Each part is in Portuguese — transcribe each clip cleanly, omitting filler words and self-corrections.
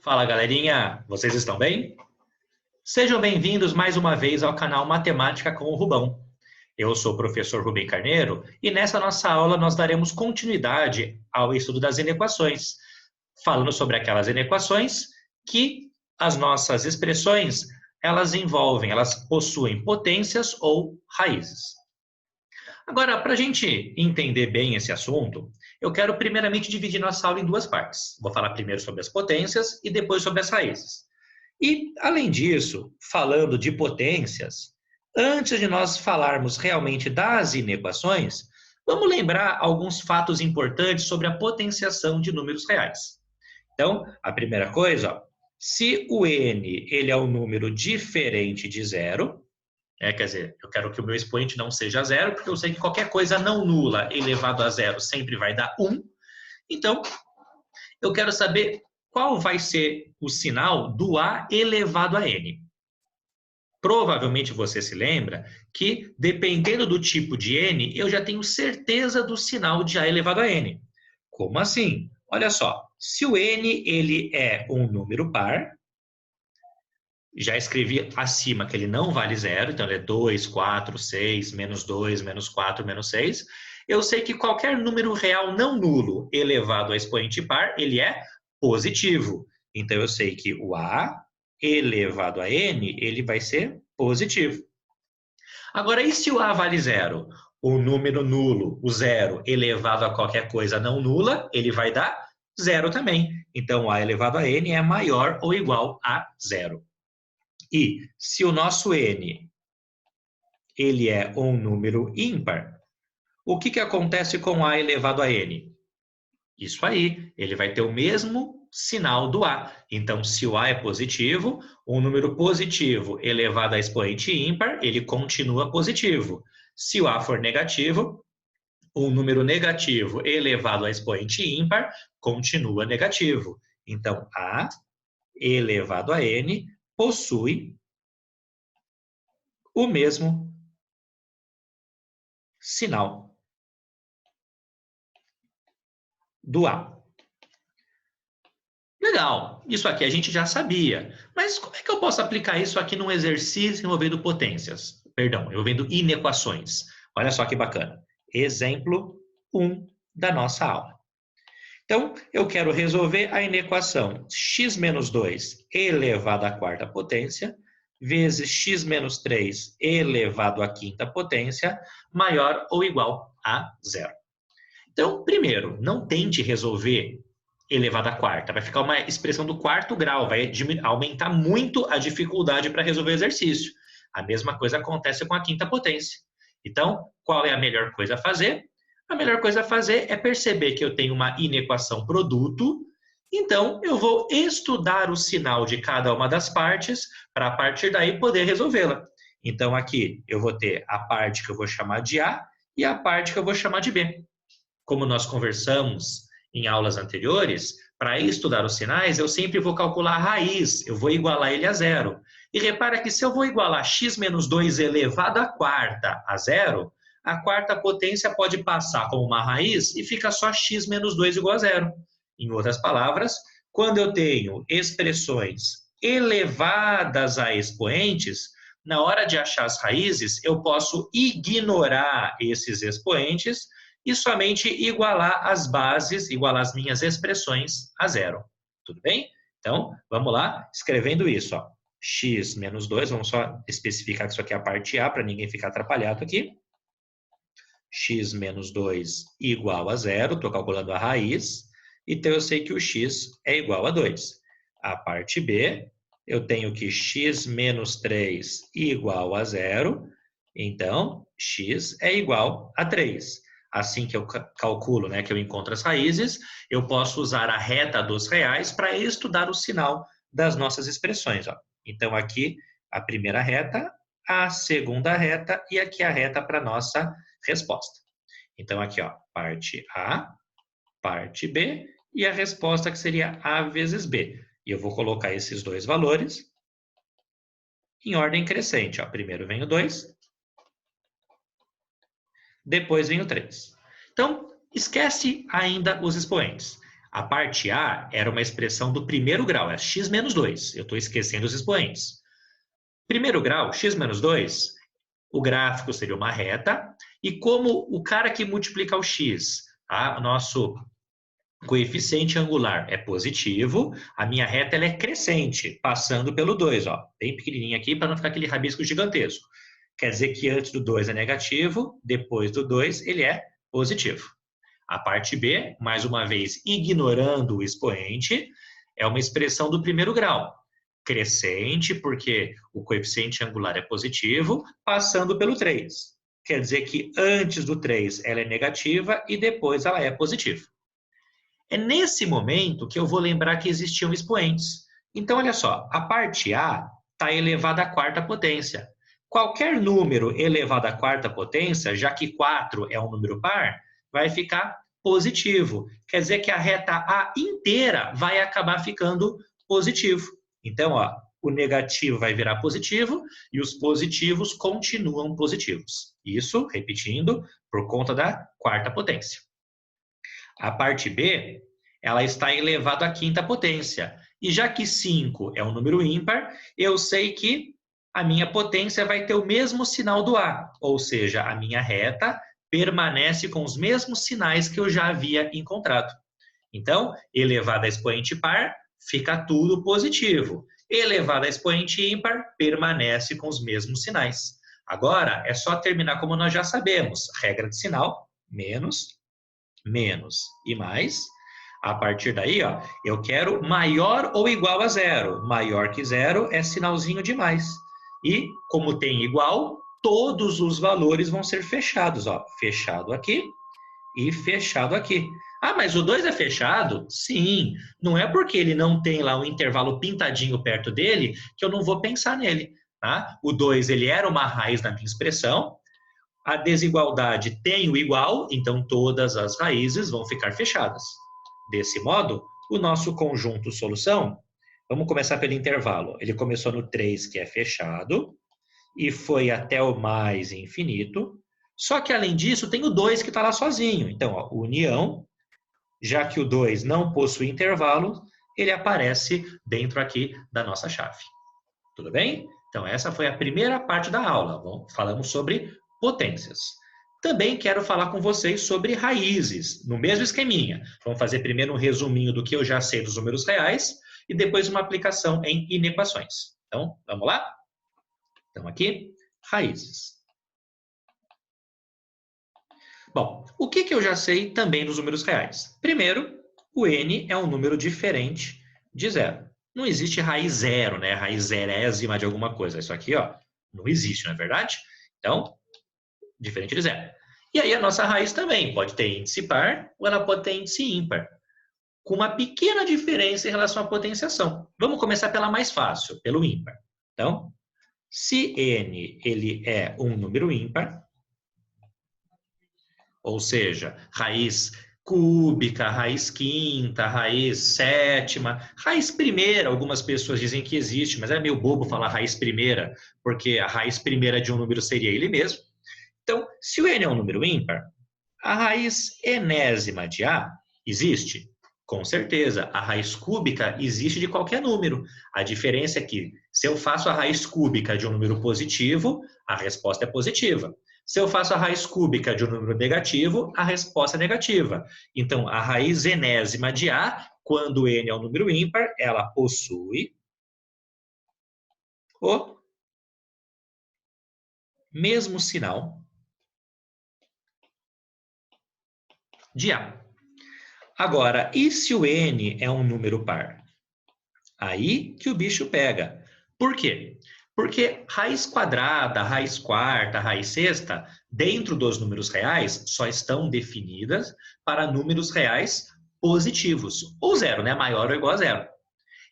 Fala, galerinha! Vocês estão bem? Sejam bem-vindos mais uma vez ao canal Matemática com o Rubão. Eu sou o professor Rubem Carneiro e nessa nossa aula nós daremos continuidade ao estudo das inequações, falando sobre aquelas inequações que as nossas expressões elas possuem potências ou raízes. Agora, para a gente entender bem esse assunto, eu quero primeiramente dividir nossa aula em duas partes. Vou falar primeiro sobre as potências e depois sobre as raízes. E, além disso, falando de potências, antes de nós falarmos realmente das inequações, vamos lembrar alguns fatos importantes sobre a potenciação de números reais. Então, a primeira coisa, ó, se o n ele é um número diferente de zero, quer dizer, eu quero que o meu expoente não seja zero, porque eu sei que qualquer coisa não nula elevado a zero sempre vai dar 1. Então, eu quero saber qual vai ser o sinal do A elevado a N. Provavelmente você se lembra que, dependendo do tipo de N, eu já tenho certeza do sinal de A elevado a N. Como assim? Olha só, se o N ele é um número par, já escrevi acima que ele não vale zero, então ele é 2, 4, 6, menos 2, menos 4, menos 6. Eu sei que qualquer número real não nulo elevado a expoente par, ele é positivo. Então eu sei que o A elevado a N, ele vai ser positivo. Agora, e se o A vale zero? O número nulo, o zero, elevado a qualquer coisa não nula, ele vai dar zero também. Então, A elevado a N é maior ou igual a zero. E se o nosso n ele é um número ímpar, o que acontece com A elevado a N? Isso aí, ele vai ter o mesmo sinal do A. Então, se o A é positivo, um número positivo elevado a expoente ímpar, ele continua positivo. Se o A for negativo, um número negativo elevado a expoente ímpar continua negativo. Então, A elevado a N possui o mesmo sinal do A. Legal, isso aqui a gente já sabia, mas como é que eu posso aplicar isso aqui num exercício envolvendo potências? Perdão, envolvendo inequações. Olha só que bacana. Exemplo 1 da nossa aula. Então, eu quero resolver a inequação x menos 2 elevado à quarta potência vezes x menos 3 elevado à quinta potência maior ou igual a zero. Então, primeiro, não tente resolver elevado à quarta. Vai ficar uma expressão do quarto grau, vai aumentar muito a dificuldade para resolver o exercício. A mesma coisa acontece com a quinta potência. Então, qual é a melhor coisa a fazer? A melhor coisa a fazer é perceber que eu tenho uma inequação produto, então eu vou estudar o sinal de cada uma das partes para, a partir daí, poder resolvê-la. Então, aqui eu vou ter a parte que eu vou chamar de A e a parte que eu vou chamar de B. Como nós conversamos em aulas anteriores, para estudar os sinais, eu sempre vou calcular a raiz, eu vou igualar ele a zero. E repara que se eu vou igualar x menos 2 elevado à quarta a zero, a quarta potência pode passar como uma raiz e fica só x menos 2 igual a zero. Em outras palavras, quando eu tenho expressões elevadas a expoentes, na hora de achar as raízes, eu posso ignorar esses expoentes e somente igualar as bases, igualar as minhas expressões a zero. Tudo bem? Então, vamos lá, escrevendo isso. Ó. X menos 2, vamos só especificar que isso aqui é a parte A, para ninguém ficar atrapalhado aqui. X menos 2 igual a zero, estou calculando a raiz, então eu sei que o x é igual a 2. A parte B, eu tenho que x menos 3 igual a zero, então x é igual a 3. Assim que eu calculo, que eu encontro as raízes, eu posso usar a reta dos reais para estudar o sinal das nossas expressões. Ó. Então, aqui, a primeira reta, a segunda reta e aqui a reta para a nossa resposta. Então, aqui, ó, parte A, parte B e a resposta que seria A vezes B. E eu vou colocar esses dois valores em ordem crescente. Ó. Primeiro vem o 2, depois vem o 3. Então, esquece ainda os expoentes. A parte A era uma expressão do primeiro grau, é x menos 2. Eu estou esquecendo os expoentes. Primeiro grau, x menos 2, o gráfico seria uma reta, e como o cara que multiplica o x, tá? O nosso coeficiente angular é positivo, a minha reta ela é crescente, passando pelo 2, ó, bem pequenininho aqui, para não ficar aquele rabisco gigantesco. Quer dizer que antes do 2 é negativo, depois do 2 ele é positivo. A parte B, mais uma vez, ignorando o expoente, é uma expressão do primeiro grau. Crescente, porque o coeficiente angular é positivo, passando pelo 3. Quer dizer que antes do 3 ela é negativa e depois ela é positiva. É nesse momento que eu vou lembrar que existiam expoentes. Então, olha só, a parte A está elevada à quarta potência. Qualquer número elevado à quarta potência, já que 4 é um número par, vai ficar positivo. Quer dizer que a reta A inteira vai acabar ficando positivo. Então, ó, o negativo vai virar positivo e os positivos continuam positivos. Isso, repetindo, por conta da quarta potência. A parte B, ela está elevada à quinta potência. E já que 5 é um número ímpar, eu sei que a minha potência vai ter o mesmo sinal do A, ou seja, a minha reta permanece com os mesmos sinais que eu já havia encontrado. Então, elevada a expoente par, fica tudo positivo. Elevada a expoente ímpar, permanece com os mesmos sinais. Agora, é só terminar como nós já sabemos. Regra de sinal, menos, menos e mais. A partir daí, ó, eu quero maior ou igual a zero. Maior que zero é sinalzinho de mais. E, como tem igual, todos os valores vão ser fechados. Ó. Fechado aqui e fechado aqui. Ah, mas o 2 é fechado? Sim. Não é porque ele não tem lá um intervalo pintadinho perto dele que eu não vou pensar nele. Tá? O 2 ele era uma raiz da minha expressão. A desigualdade tem o igual, então todas as raízes vão ficar fechadas. Desse modo, o nosso conjunto solução, vamos começar pelo intervalo. Ele começou no 3, que é fechado, e foi até o mais infinito. Só que, além disso, tem o 2 que está lá sozinho. Então, ó, união, já que o 2 não possui intervalo, ele aparece dentro aqui da nossa chave. Tudo bem? Então, essa foi a primeira parte da aula. Falamos sobre potências. Também quero falar com vocês sobre raízes, no mesmo esqueminha. Vamos fazer primeiro um resuminho do que eu já sei dos números reais e depois uma aplicação em inequações. Então, vamos lá? Então, aqui, raízes. Bom, o que eu já sei também dos números reais? Primeiro, o n é um número diferente de zero. Não existe raiz zero, né? Raiz zerésima de alguma coisa. Isso aqui, ó, não existe, não é verdade? Então, diferente de zero. E aí a nossa raiz também pode ter índice par ou ela pode ter índice ímpar, com uma pequena diferença em relação à potenciação. Vamos começar pela mais fácil, pelo ímpar. Então, se n ele é um número ímpar, ou seja, raiz cúbica, raiz quinta, raiz sétima, raiz primeira, algumas pessoas dizem que existe, mas é meio bobo falar raiz primeira, porque a raiz primeira de um número seria ele mesmo. Então, se o n é um número ímpar, a raiz enésima de A existe? Com certeza. A raiz cúbica existe de qualquer número. A diferença é que, se eu faço a raiz cúbica de um número positivo, a resposta é positiva. Se eu faço a raiz cúbica de um número negativo, a resposta é negativa. Então, a raiz enésima de A, quando n é um número ímpar, ela possui o mesmo sinal de A. Agora, e se o n é um número par? Aí que o bicho pega. Por quê? Porque raiz quadrada, raiz quarta, raiz sexta, dentro dos números reais, só estão definidas para números reais positivos. Ou zero, né? Maior ou igual a zero.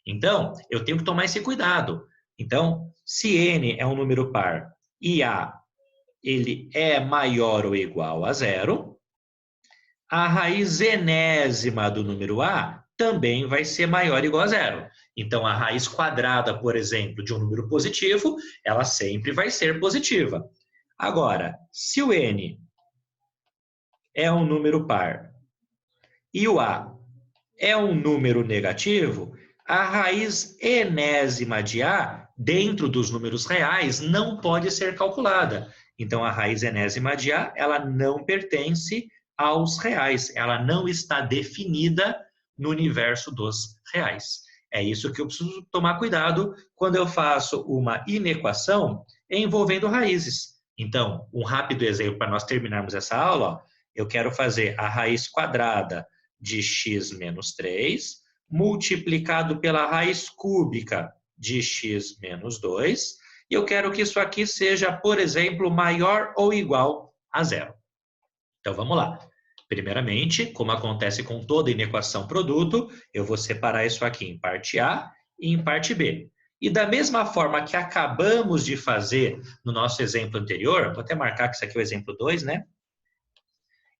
Então, eu tenho que tomar esse cuidado. Então, se n é um número par e a ele é maior ou igual a zero, a raiz enésima do número a também vai ser maior ou igual a zero. Então, a raiz quadrada, por exemplo, de um número positivo, ela sempre vai ser positiva. Agora, se o n é um número par e o a é um número negativo, a raiz enésima de A, dentro dos números reais, não pode ser calculada. Então, a raiz enésima de A, ela não pertence aos reais. Ela não está definida no universo dos reais. É isso que eu preciso tomar cuidado quando eu faço uma inequação envolvendo raízes. Então, um rápido exemplo para nós terminarmos essa aula, ó, eu quero fazer a raiz quadrada de x menos 3, multiplicado pela raiz cúbica de x menos 2, e eu quero que isso aqui seja, por exemplo, maior ou igual a zero. Então, vamos lá. Primeiramente, como acontece com toda inequação produto, eu vou separar isso aqui em parte A e em parte B. E da mesma forma que acabamos de fazer no nosso exemplo anterior, vou até marcar que isso aqui é o exemplo 2, né?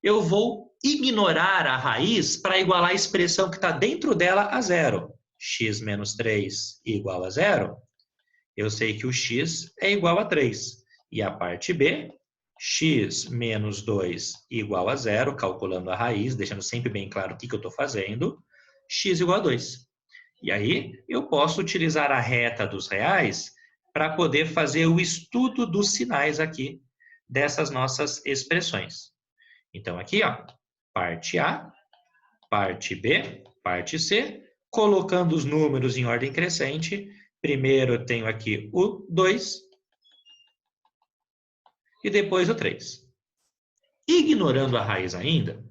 Eu vou ignorar a raiz para igualar a expressão que está dentro dela a zero. X menos 3 igual a zero. Eu sei que o x é igual a 3. E a parte B, x menos 2 igual a zero, calculando a raiz, deixando sempre bem claro o que eu estou fazendo, x igual a 2. E aí eu posso utilizar a reta dos reais para poder fazer o estudo dos sinais aqui dessas nossas expressões. Então, aqui, ó, parte A, parte B, parte C, colocando os números em ordem crescente. Primeiro eu tenho aqui o 2 e depois o 3. Ignorando a raiz ainda,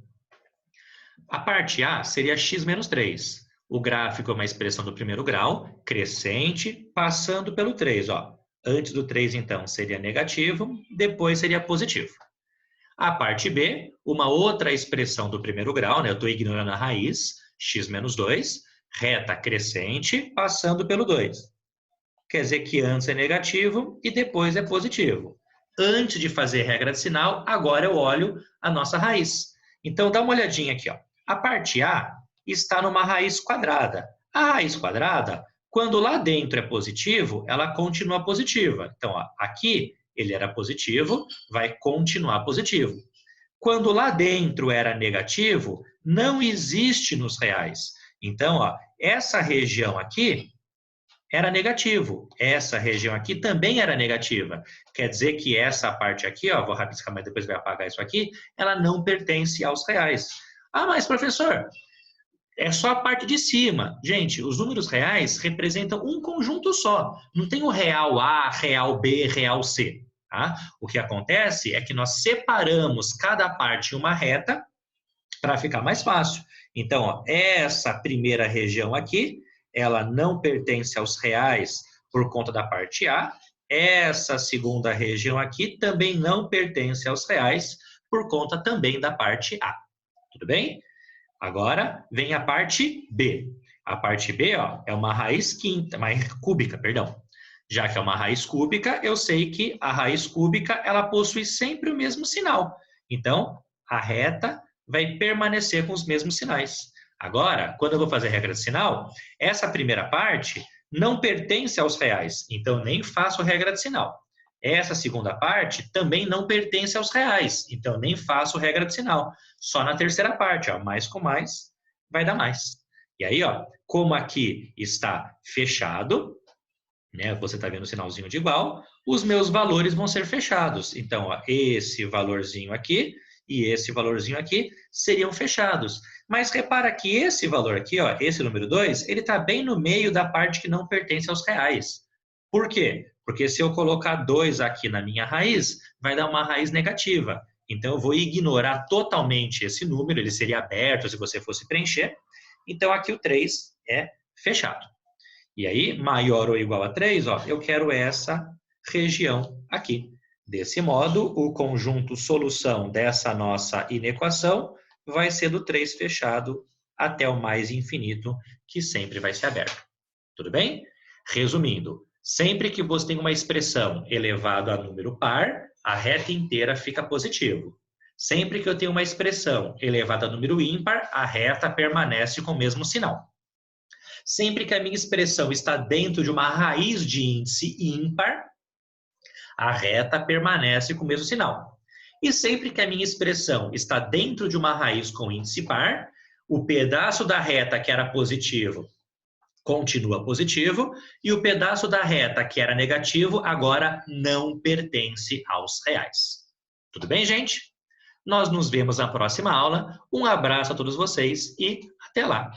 a parte A seria x menos 3. O gráfico é uma expressão do primeiro grau, crescente, passando pelo 3. Ó. Antes do 3, então, seria negativo, depois seria positivo. A parte B, uma outra expressão do primeiro grau, né? Eu estou ignorando a raiz, x menos 2, reta crescente, passando pelo 2. Quer dizer que antes é negativo e depois é positivo. Antes de fazer regra de sinal, agora eu olho a nossa raiz. Então, dá uma olhadinha aqui. Ó. A parte A está numa raiz quadrada. A raiz quadrada, quando lá dentro é positivo, ela continua positiva. Então, ó, aqui ele era positivo, vai continuar positivo. Quando lá dentro era negativo, não existe nos reais. Então, ó, essa região aqui era negativo. Essa região aqui também era negativa. Quer dizer que essa parte aqui, ó, vou rabiscar, mas depois vai apagar isso aqui, ela não pertence aos reais. Ah, mas professor, é só a parte de cima. Gente, os números reais representam um conjunto só. Não tem o real A, real B, real C. Tá? O que acontece é que nós separamos cada parte em uma reta para ficar mais fácil. Então, ó, essa primeira região aqui, ela não pertence aos reais por conta da parte A. Essa segunda região aqui também não pertence aos reais por conta também da parte A. Tudo bem? Agora vem a parte B. A parte B, ó, é uma raiz quinta, uma cúbica, perdão. Já que é uma raiz cúbica, eu sei que a raiz cúbica ela possui sempre o mesmo sinal. Então, a reta vai permanecer com os mesmos sinais. Agora, quando eu vou fazer regra de sinal, essa primeira parte não pertence aos reais, então nem faço regra de sinal. Essa segunda parte também não pertence aos reais, então nem faço regra de sinal. Só na terceira parte, ó, mais com mais vai dar mais. E aí, ó, como aqui está fechado, né, você está vendo o sinalzinho de igual, os meus valores vão ser fechados. Então, ó, esse valorzinho aqui e esse valorzinho aqui seriam fechados. Mas repara que esse valor aqui, ó, esse número 2, ele está bem no meio da parte que não pertence aos reais. Por quê? Porque se eu colocar 2 aqui na minha raiz, vai dar uma raiz negativa. Então, eu vou ignorar totalmente esse número, ele seria aberto se você fosse preencher. Então, aqui o 3 é fechado. E aí, maior ou igual a 3, ó, eu quero essa região aqui. Desse modo, o conjunto solução dessa nossa inequação vai ser do 3 fechado até o mais infinito, que sempre vai ser aberto. Tudo bem? Resumindo, sempre que você tem uma expressão elevada a número par, a reta inteira fica positivo. Sempre que eu tenho uma expressão elevada a número ímpar, a reta permanece com o mesmo sinal. Sempre que a minha expressão está dentro de uma raiz de índice ímpar, a reta permanece com o mesmo sinal. E sempre que a minha expressão está dentro de uma raiz com índice par, O pedaço da reta que era positivo continua positivo e o pedaço da reta que era negativo agora não pertence aos reais. Tudo bem, gente? Nós nos vemos na próxima aula. Um abraço a todos vocês e até lá!